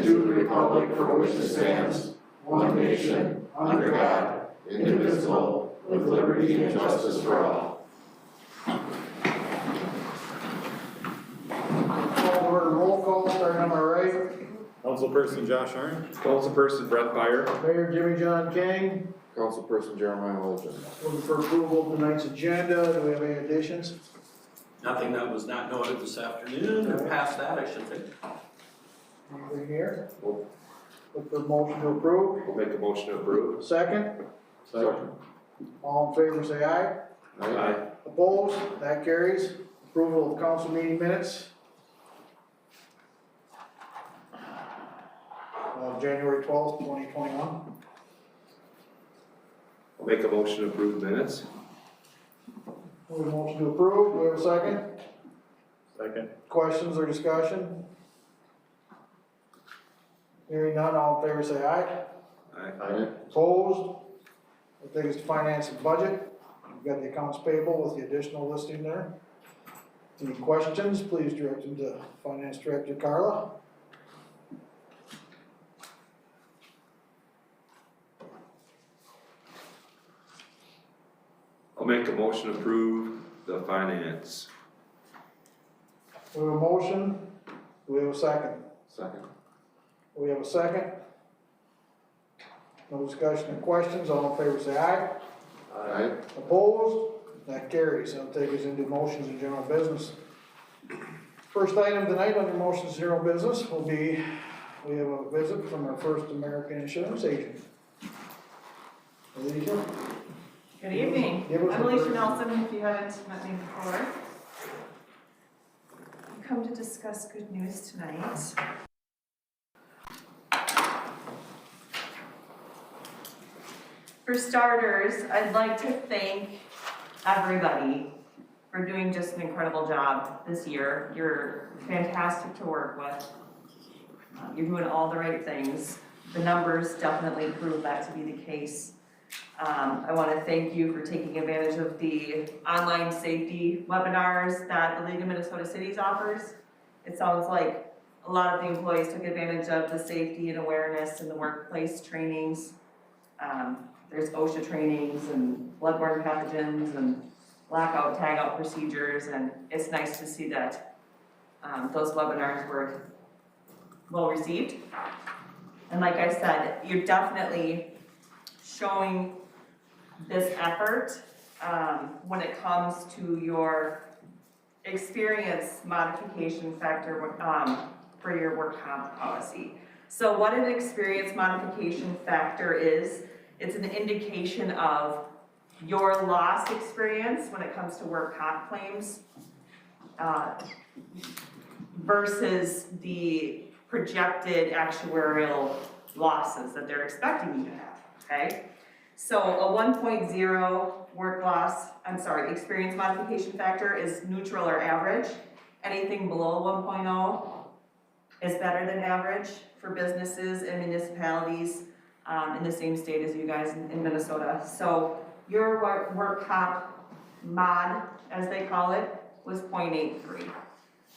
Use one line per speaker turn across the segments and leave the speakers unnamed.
to the republic for which it stands, one nation, under God, indivisible, with liberty and justice for all.
Call order roll call, starting on my right.
Councilperson Josh Arn.
Councilperson Brett Byer.
Mayor Jimmy John King.
Councilperson Jeremiah Legend.
Looking for approval of tonight's agenda. Do we have any additions?
Nothing that was not noted this afternoon, or past that, I should say.
Anything here? Look for a motion to approve.
We'll make a motion to approve.
Second.
Second.
All in favor say aye.
Aye.
Opposed? That carries. Approval of council meeting minutes. January 12th, 2021.
I'll make a motion to approve minutes.
We have a motion to approve. Do we have a second?
Second.
Questions or discussion? Hearing none, all in favor say aye.
Aye.
Opposed? We'll take us to finance and budget. We've got the accounts payable with the additional listing there. Any questions, please direct them to Finance Director Carla.
I'll make a motion to approve the finance.
We have a motion. Do we have a second?
Second.
We have a second. No discussion or questions, all in favor say aye.
Aye.
Opposed? That carries. That'll take us into motions and general business. First item tonight under motions and general business will be, we have a visit from our first American insurance agent. Alicia?
Good evening.
Give us
I'm
a
Alicia
brief-
Nelson, if you haven't met me before. I've come to discuss good news tonight. For starters, I'd like to thank everybody for doing just an incredible job this year. You're fantastic to work with. You're doing all the right things. The numbers definitely prove that to be the case. I want to thank you for taking advantage of the online safety webinars that the League of Minnesota Cities offers. It sounds like a lot of the employees took advantage of the safety and awareness and the workplace trainings. There's OSHA trainings and bloodborne pathogens and blackout, tagout procedures, and it's nice to see that those webinars were well received. And like I said, you're definitely showing this effort when it comes to your experience modification factor for your work comp policy. So what an experience modification factor is, it's an indication of your loss experience when it comes to work comp claims versus the projected actuarial losses that they're expecting you to have, okay? So a 1.0 experience modification factor is neutral or average. Anything below 1.0 is better than average for businesses and municipalities in the same state as you guys in Minnesota. So your work comp mod, as they call it, was 0.83,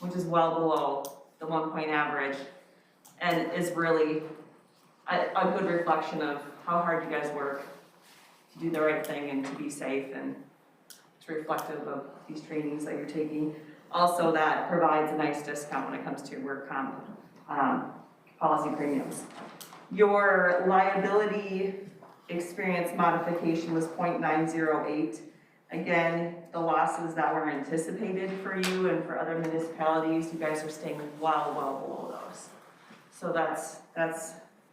which is well below the 1 point average and is really a good reflection of how hard you guys work to do the right thing and to be safe, and it's reflective of these trainings that you're taking. Also, that provides a nice discount when it comes to your work comp policy premiums. Your liability experience modification was 0.908. Again, the losses that were anticipated for you and for other municipalities, you guys are staying well below those. So that's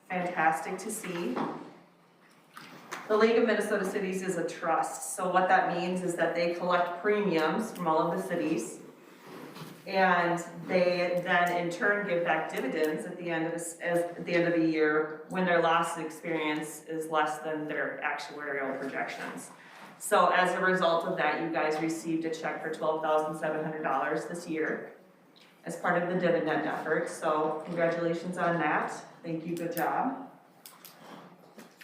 fantastic to see. The League of Minnesota Cities is a trust. So what that means is that they collect premiums from all of the cities, and they then in turn give back dividends at the end of a year when their loss experience is less than their actuarial projections. So as a result of that, you guys received a check for $12,700 this year as part of the dividend effort. So congratulations on that. Thank you, good job.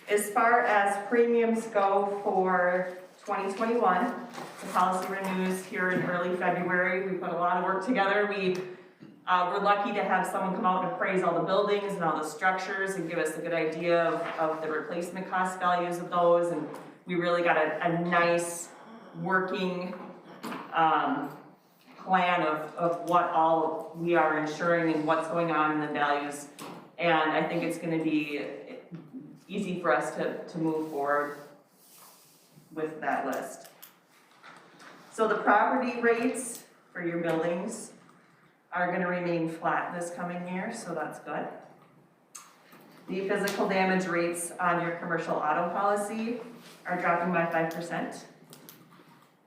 As far as premiums go for 2021, the policy renews here in early February. We put a lot of work together. We We're lucky to have someone come out and appraise all the buildings and all the structures and give us a good idea of the replacement cost values of those, and we really got a nice working, plan of what all we are insuring and what's going on in the values. And I think it's gonna be easy for us to move forward with that list. So the property rates for your buildings are gonna remain flat this coming year, so that's good. The physical damage rates on your commercial auto policy are dropping by 5%.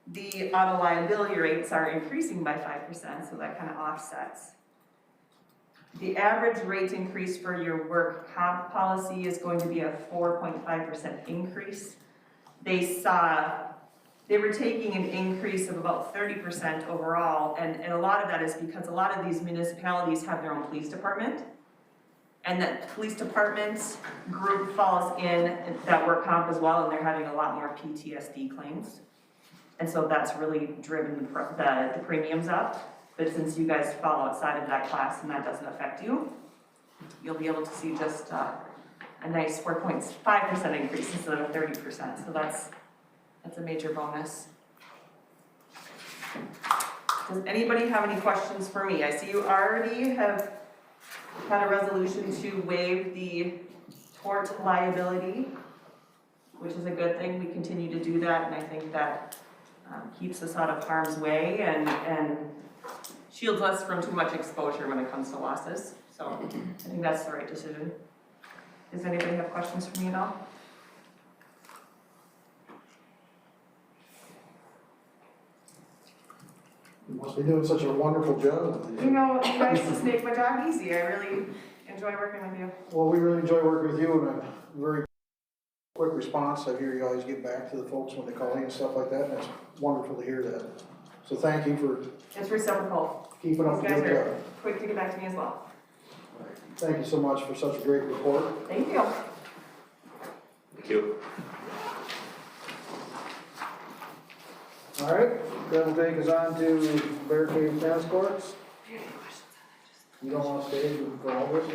The auto liability rates are increasing by 5%, so that kind of offsets. The average rate increase for your work comp policy is going to be a 4.5% increase. They were taking an increase of about 30% overall, and a lot of that is because a lot of these municipalities have their own police department. And that police department group falls in that work comp as well, and they're having a lot more PTSD claims. And so that's really driven the premiums up. But since you guys fall outside of that class and that doesn't affect you, you'll be able to see just a nice 4.5% increase instead of 30%. So that's a major bonus. Does anybody have any questions for me? I see you already have had a resolution to waive the tort liability, which is a good thing. We continue to do that, and I think that keeps us out of harm's way and shields us from too much exposure when it comes to losses. So I think that's the right decision. Does anybody have questions for me at all?
You must be doing such a wonderful job.
You know, you guys just make my job easy. I really enjoy working with you.
Well, we really enjoy working with you, and a very quick response. I hear you always get back to the folks when they call you and stuff like that, and it's wonderful to hear that. So thank you for
It's reciprocal.
keeping up
You
the
guys
good
are
job.
quick to get back to me as well.
Thank you so much for such a great report.
Thank you.
Thank you.
All right, that will take us on to barricade tennis courts. You don't want to stay and go over it?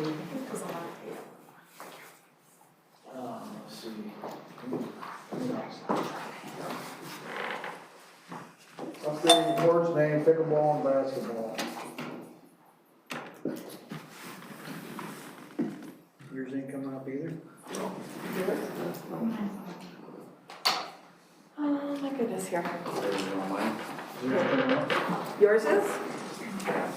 Let's see. Updating courts, name, pickleball and basketball. Yours ain't coming up either?
Oh my goodness, here.
Yours coming up?
Yours is?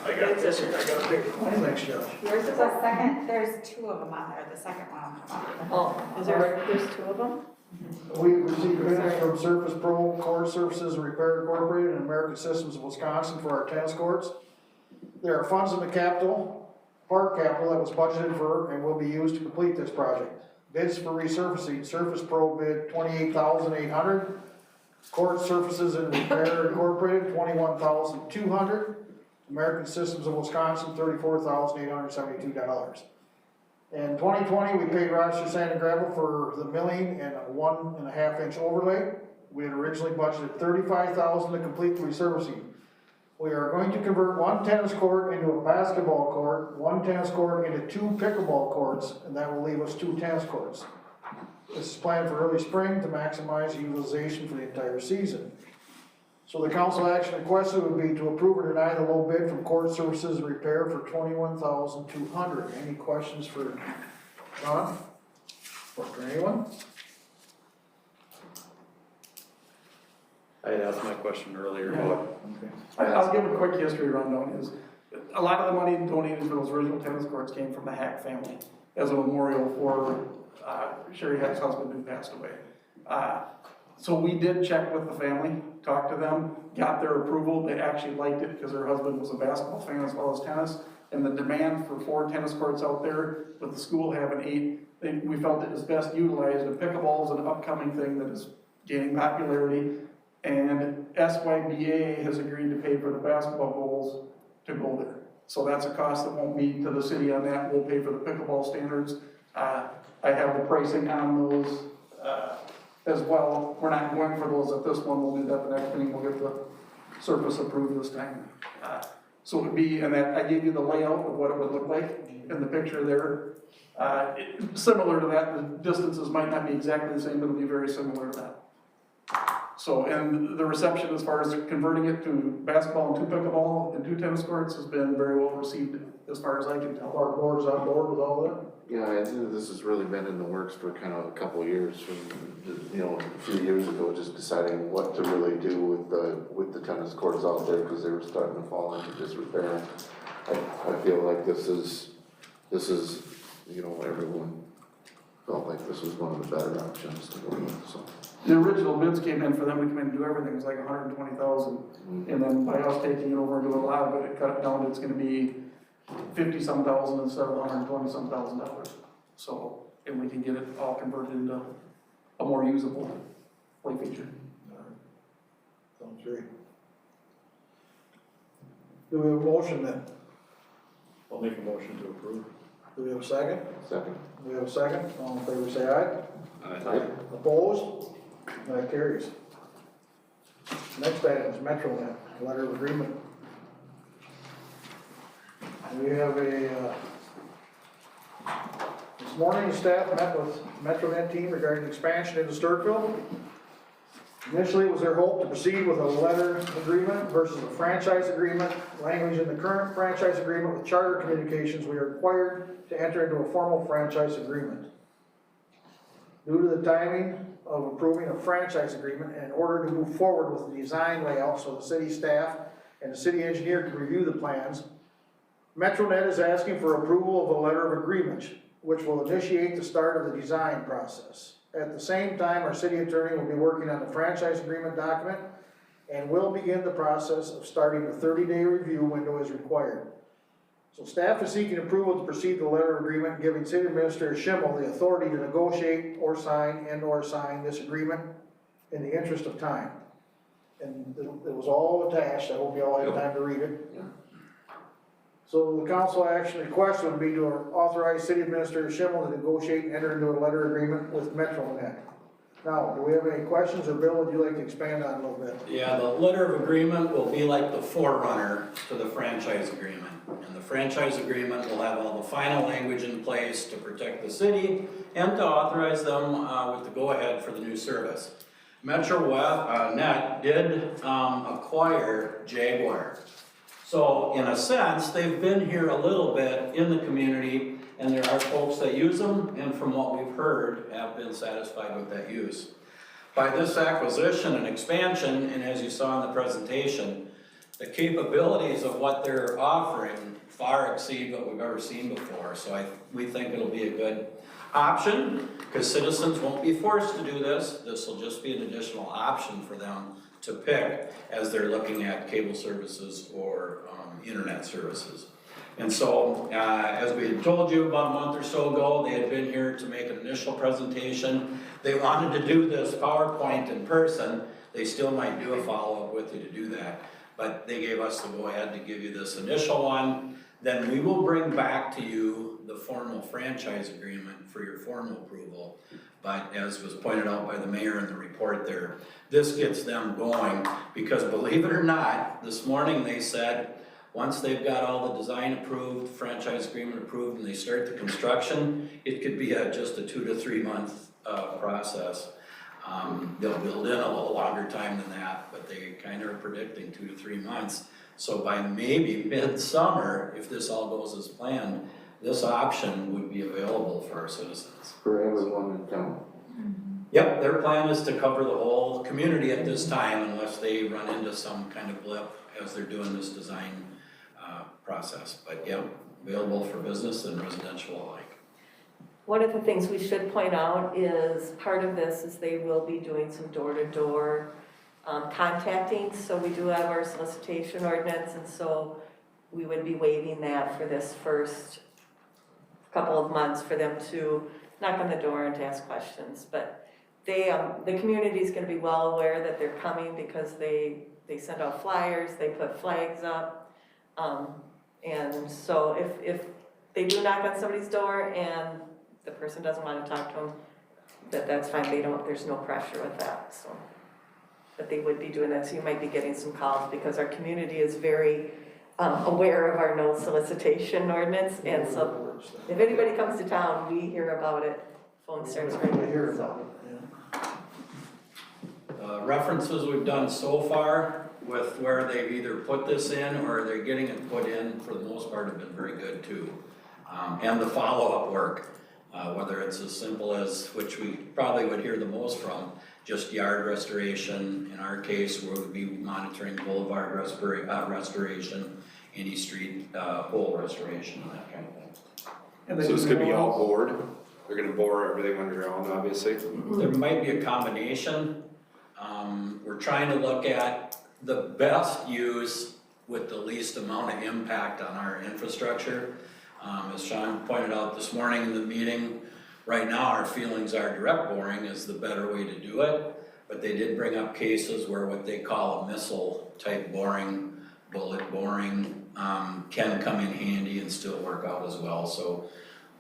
I got this one, I got a big one. Thanks, Josh.
Yours is
The second, there's two of them on there, the second one.
Oh, there's two of them?
We received bids from Surface Pro Court Surfaces and Repair Incorporated and American Systems of Wisconsin for our tennis courts. There are funds in the park capital that was budgeted for and will be used to complete this project. Bids for resurfacing, Surface Pro bid $28,800. Court Surfaces and Repair Incorporated, $21,200. American Systems of Wisconsin, $34,872. In 2020, we paid Rochester Sand and Gravel for the milling and a 1.5 inch overlay. We had originally budgeted $35,000 to complete the resurfacing. We are going to convert one tennis court into a basketball court, one tennis court into 2 pickleball courts, and that will leave us 2 tennis courts. This is planned for early spring to maximize utilization for the entire season. So the council action requested would be to approve or deny the low bid from Court Services and Repair for $21,200. Any questions for John? Or for anyone?
I had asked my question earlier about.
I'll give a quick history rundown. Is a lot of the money donated for those original tennis courts came from the Hack family as a memorial for Sherry Hack's husband who passed away. So we did check with the family, talked to them, got their approval. They actually liked it because her husband was a basketball fan as well as tennis. And the demand for 4 tennis courts out there, with the school having 8, we felt it was best utilized. And pickleball is an upcoming thing that is gaining popularity. And SYBA has agreed to pay for the basketball goals to go there. So that's a cost that won't be to the city on that. We'll pay for the pickleball standards. I have the pricing on those as well. We're not going for those at this one. We'll do that the next meeting. We'll get the surface approved this time. So it would be, and that, I gave you the layout of what it would look like in the picture there. Similar to that, the distances might not be exactly the same, but it'll be very similar to that. So, and the reception as far as converting it to basketball and 2 pickleball and 2 tennis courts has been very well received as far as I can tell.
Our board's on board with all that?
Yeah, I think this has really been in the works for kind of a couple of years, from, a few years ago, just deciding what to really do with the tennis courts out there, because they were starting to fall into disrepair. I feel like this is, everyone felt like this was one of the better options to go with, so.
The original bids came in for them to come in and do everything, it was like 120,000. And then by us taking it over and doing a lot of it, it cut it down, it's gonna be 50-some thousand instead of $120-some thousand. So, and we can get it all converted into a more usable play feature.
Sounds great. Do we have a motion then?
I'll make a motion to approve.
Do we have a second?
Second.
Do we have a second? All in favor, say aye.
Aye.
Opposed? That carries. Next item is MetroNet, letter of agreement. We have this morning the staff met with MetroNet team regarding expansion into Stewartville. Initially, it was their hope to proceed with a letter agreement versus a franchise agreement. Language in the current franchise agreement with Charter Communications, we are required to enter into a formal franchise agreement. Due to the timing of approving a franchise agreement and in order to move forward with the design layout so the city staff and the city engineer can review the plans, MetroNet is asking for approval of a letter of agreement, which will initiate the start of the design process. At the same time, our city attorney will be working on the franchise agreement document and will begin the process of starting the 30-day review window as required. So staff is seeking approval to proceed the letter of agreement, giving City Administrator Schimmel the authority to negotiate or sign this agreement in the interest of time. And it was all attached, I hope you all had time to read it.
Yeah.
So the council action request would be to authorize City Administrator Schimmel to negotiate and enter into a letter agreement with MetroNet. Now, do we have any questions, or Bill, would you like to expand on it a little bit?
Yeah, the letter of agreement will be like the forerunner to the franchise agreement. And the franchise agreement will have all the final language in place to protect the city and to authorize them with the go-ahead for the new service. MetroNet did acquire Jaguar. So in a sense, they've been here a little bit in the community, and there are folks that use them, and from what we've heard, have been satisfied with that use. By this acquisition and expansion, and as you saw in the presentation, the capabilities of what they're offering far exceed what we've ever seen before. So we think it'll be a good option, because citizens won't be forced to do this. This will just be an additional option for them to pick as they're looking at cable services or internet services. And so, as we had told you about a month or so ago, they had been here to make an initial presentation. They wanted to do this PowerPoint in person. They still might do a follow-up with you to do that. But they gave us the go-ahead to give you this initial one. Then we will bring back to you the formal franchise agreement for your formal approval. But as was pointed out by the mayor in the report there, this gets them going, because believe it or not, this morning they said, once they've got all the design approved, franchise agreement approved, and they start the construction, it could be just a 2 to 3 month process. They'll build in a little longer time than that, but they kind of are predicting 2 to 3 months. So by maybe mid-summer, if this all goes as planned, this option would be available for our citizens.
For everyone in town.
Yep, their plan is to cover the whole community at this time unless they run into some kind of blip as they're doing this design process. But yeah, available for business and residential alike.
One of the things we should point out is part of this is they will be doing some door-to-door contacting. So we do have our solicitation ordinance, and so we would be waiving that for this first couple of months for them to knock on the door and to ask questions. But they, the community is going to be well aware that they're coming, because they send out flyers, they put flags up. And so if they do knock on somebody's door and the person doesn't want to talk to them, that's fine. There's no pressure with that. So, but they would be doing that. So you might be getting some calls, because our community is very aware of our no solicitation ordinance, and so if anybody comes to town, we hear about it, phone starts
We
ringing.
hear
so.
about it, yeah.
References we've done so far with where they've either put this in or they're getting it put in, for the most part, have been very good too. And the follow-up work, whether it's as simple as, which we probably would hear the most from, just yard restoration. In our case, we would be monitoring boulevard restoration, any street hole restoration, and that kind of thing.
And
So
they
this
do
could be all
know-
bored, they're gonna bore everything underground, obviously.
There might be a combination. We're trying to look at the best use with the least amount of impact on our infrastructure. As Sean pointed out this morning in the meeting, right now our feelings are direct boring is the better way to do it. But they did bring up cases where what they call a missile type boring, bullet boring, can come in handy and still work out as well. So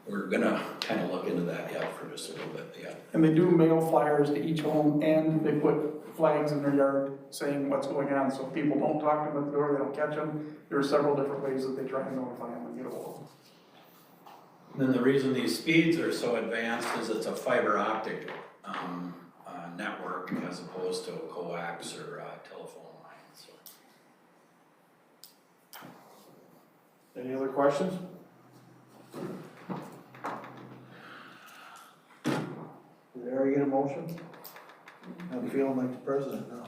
we're gonna kind of look into that yet for just a little bit, yeah.
And they do mail flyers to each home, and they put flags in their yard saying what's going on, so if people don't talk to them at the door, they don't catch them. There are several different ways that they try to notify them and get a hold of them.
Then the reason these speeds are so advanced is it's a fiber optic network as opposed to a coax or telephone line, so.
Any other questions? Did Harry get a motion? I'm feeling like the president now.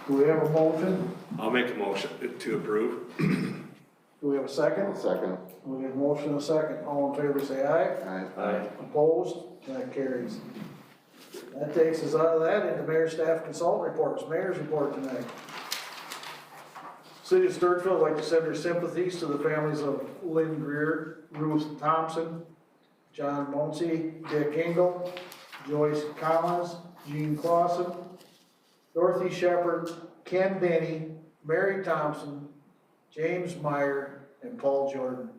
Do we have a motion?
I'll make a motion to approve.
Do we have a second?
Second.
We have a motion and a second. All in favor say aye.
Aye.
Opposed? That carries. That takes us out of that into mayor staff consultant reports. Mayor's report tonight. City of Stewartville would like to send their sympathies to the families of Lynn Greer, Ruth Thompson, John Muncie, Dick Engel, Joyce Collins, Jean Clausen, Dorothy Shepherd, Ken Denny, Mary Thompson, James Meyer, and Paul Jordan.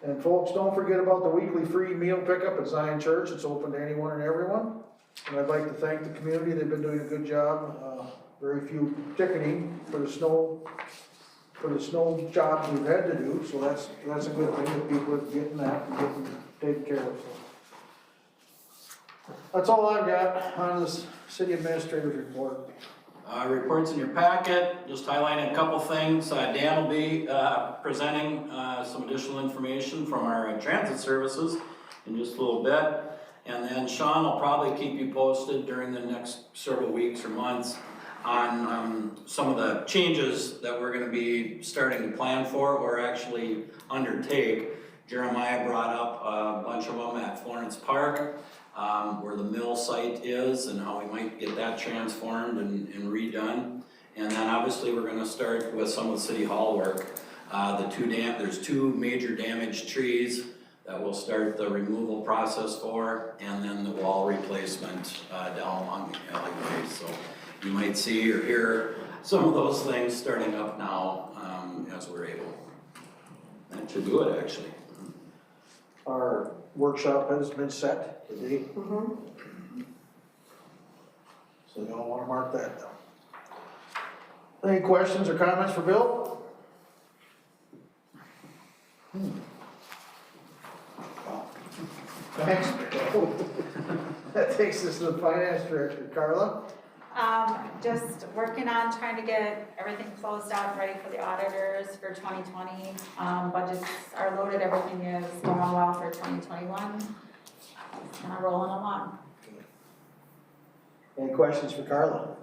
And folks, don't forget about the weekly free meal pickup at Zion Church. It's open to anyone and everyone. And I'd like to thank the community. They've been doing a good job. Very few ticketing for the snow jobs we've had to do. So that's a good thing that people are getting that and getting taken care of. So that's all I've got on this city administrator's report.
Reports in your packet, just highlighting a couple things. Dan will be presenting some additional information from our transit services in just a little bit. And then Sean will probably keep you posted during the next several weeks or months on some of the changes that we're gonna be starting to plan for or actually undertake. Jeremiah brought up a bunch of them at Florence Park, where the mill site is and how we might get that transformed and redone. And then obviously we're gonna start with some of the city hall work. There's two major damaged trees that we'll start the removal process for, and then the wall replacement down along the alleyway. So you might see or hear some of those things starting up now as we're able. That should do it, actually.
Our workshop has been set today. So y'all wanna mark that down. Any questions or comments for Bill? Thanks. That takes us to the finance director, Carla.
Just working on trying to get everything closed out, ready for the auditors for 2020. Budgets are loaded, everything is going well for 2021. Just kind of rolling along.
Any questions for Carla?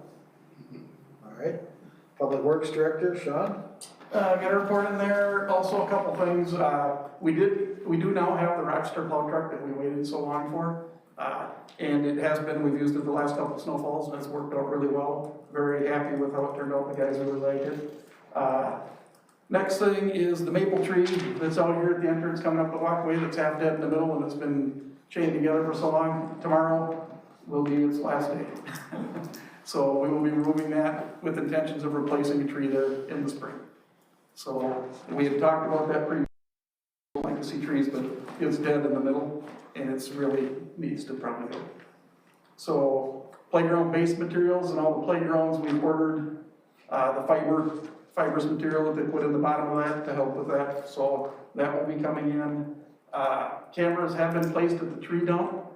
All right. Public Works Director, Sean?
Got a report in there, also a couple things, we do now have the Rockstar plow truck that we waited so long for. And it has been, we've used it the last couple of snowfalls, and it's worked out really well. Very happy with how it turned out, the guys really liked it. Next thing is the maple tree that's out here at the entrance coming up the walkway that's half dead in the middle and it's been chained together for so long. Tomorrow will be its last day. So we will be removing that with intentions of replacing a tree there in the spring. So we had talked about that previously. I don't like to see trees, but it's dead in the middle and it's really needs to probably go. So playground base materials and all the playgrounds, we've ordered, the fibrous material that they put in the bottom of that to help with that, so that will be coming in. Cameras have been placed at the tree dump,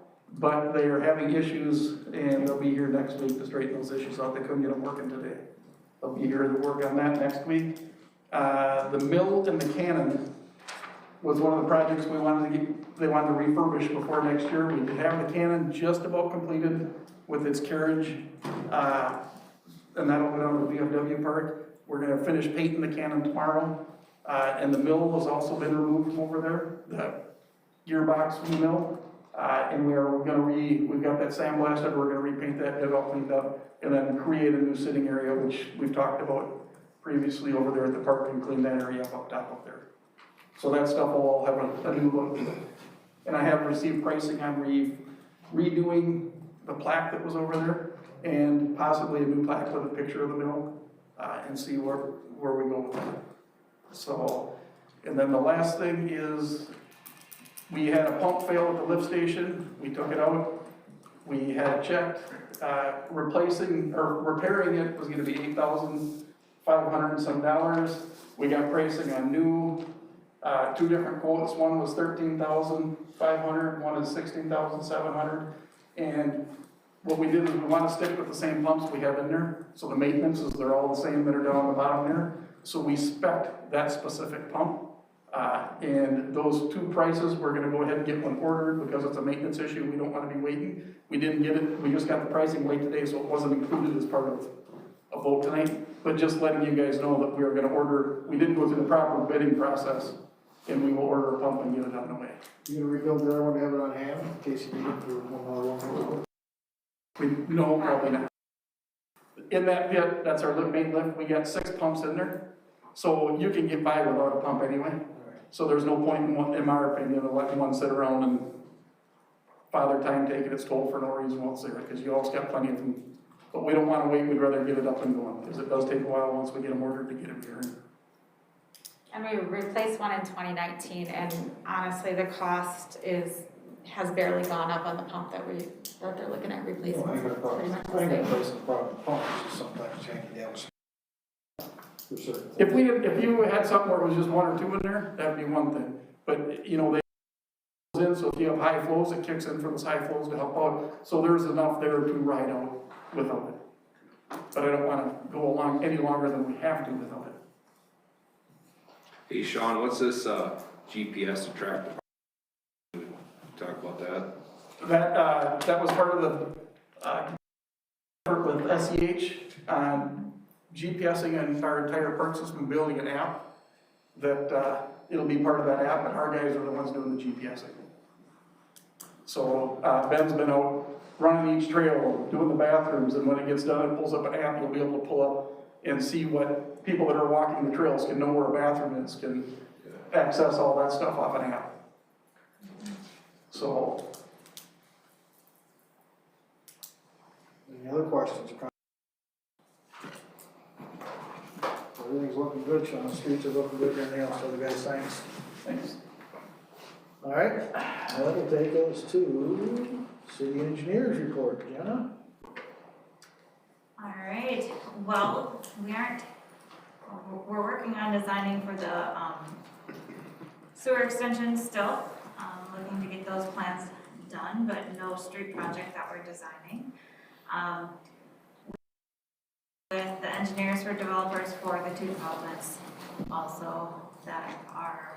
but they are having issues, and they'll be here next week to straighten those issues out. They couldn't get them working today. They'll be here to work on that next week. The mill and the cannon was one of the projects they wanted to refurbish before next year. We did have the cannon just about completed with its carriage, and that'll go down to the VFW park. We're gonna finish painting the cannon tomorrow, and the mill has also been removed from over there, the gearbox from the mill. And we've got that sandblasted, we're gonna repaint that, get it all cleaned up, and then create a new sitting area, which we've talked about previously over there at the park, and clean that area up top up there. So that stuff will all have a new look. And I have received pricing on redoing the plaque that was over there, and possibly a new plaque with a picture of the mill, and see where we go with that. So, and then the last thing is, we had a pump fail at the lift station, we took it out, we had it checked, repairing it was gonna be $8,500 and some dollars. We got pricing on new, two different quotes, one was $13,500, one is $16,700. And what we did is we wanna stick with the same pumps we have in there, so the maintenances, they're all the same that are down on the bottom there. So we spec'd that specific pump. And those two prices, we're gonna go ahead and get one ordered because it's a maintenance issue, we don't wanna be waiting. We didn't get it, we just got the pricing late today, so it wasn't included as part of a vote tonight. But just letting you guys know that we are gonna order, we didn't go through the proper bidding process, and we will order a pump and get it on the way.
You gonna rebuild the other one to have it on hand, in case you need it for one?
No, probably not. In that pit, that's our main lift, we got 6 pumps in there, so you can get by without a pump anyway. So there's no point in my opinion, of letting one sit around and father time taking its toll for no reason whatsoever, because you always got plenty of them. But we don't wanna wait, we'd rather get it up and going, because it does take a while once we get them ordered to get them here.
And we replaced one in 2019, and honestly, the cost has barely gone up on the pump that they're looking at replacing.
I ain't got a problem.
Pretty much the
I ain't got a
same.
place in the problem with pumps, it's just sometimes janky damage. For certain
If
things.
if you had something where it was just 1 or 2 in there, that'd be one thing. But, you know, they in, so if you have high flows, it kicks in for those high flows to help out. So there's enough there to ride out without it. But I don't wanna go along any longer than we have to without it.
Hey Sean, what's this, GPS to track the, talk about that?
That was part of the, effort with SEH on GPSing and our entire park system, building an app that, it'll be part of that app, and our guys are the ones doing the GPSing. So, Ben's been out running each trail, doing the bathrooms, and when it gets done, it pulls up an app, you'll be able to pull up and see what people that are walking the trails can know where a bathroom is, can access all that stuff off an app. So,
Any other questions? Everything's looking good, Sean, the streets are looking good, everything else, so the guys, thanks.
thanks.
All right, that'll take us to city engineers report, Jenna?
All right, well, we're working on designing for the sewer extension still, looking to get those plans done, but no street project that we're designing. With the engineers for developers for the 2 outlets also that are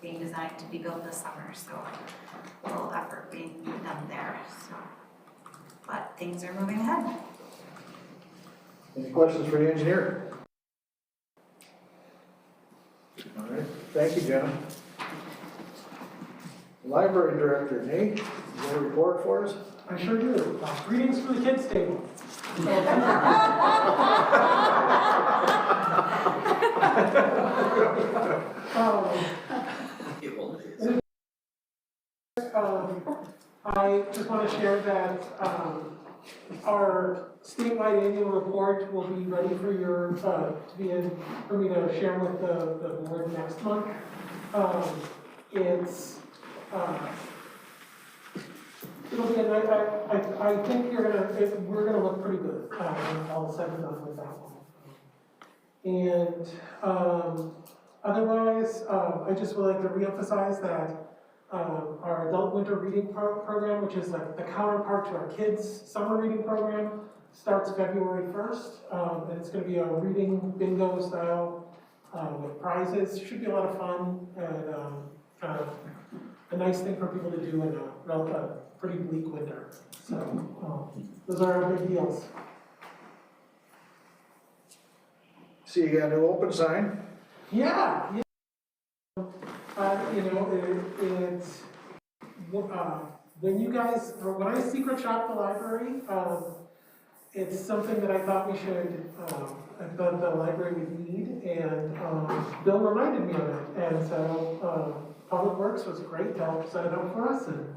being designed to be built this summer, so a little effort being done there, so. But things are moving ahead.
Any questions for the engineer? All right, thank you, Jenna. Library director, Nate, you got a report for us?
I sure do. Greetings from the kids' table. I just want to share that our statewide annual report will be ready for your for me to share with the board next month. It's it'll be a night, I think we're gonna look pretty good, all said and done with that one. And, otherwise, I just would like to reemphasize that, our adult winter reading program, which is like the counterpart to our kids' summer reading program, starts February 1st, and it's gonna be a reading bingo style, with prizes. Should be a lot of fun, and, kind of a nice thing for people to do in a pretty bleak winter. So, those are our big deals.
See, you got a new open sign?
Yeah, yeah. You know, it's, when you guys, or when I secret shop the library, it's something that I thought we should, the library would need, and, Bill reminded me of it, and so, Public Works was great to help set it up for us, and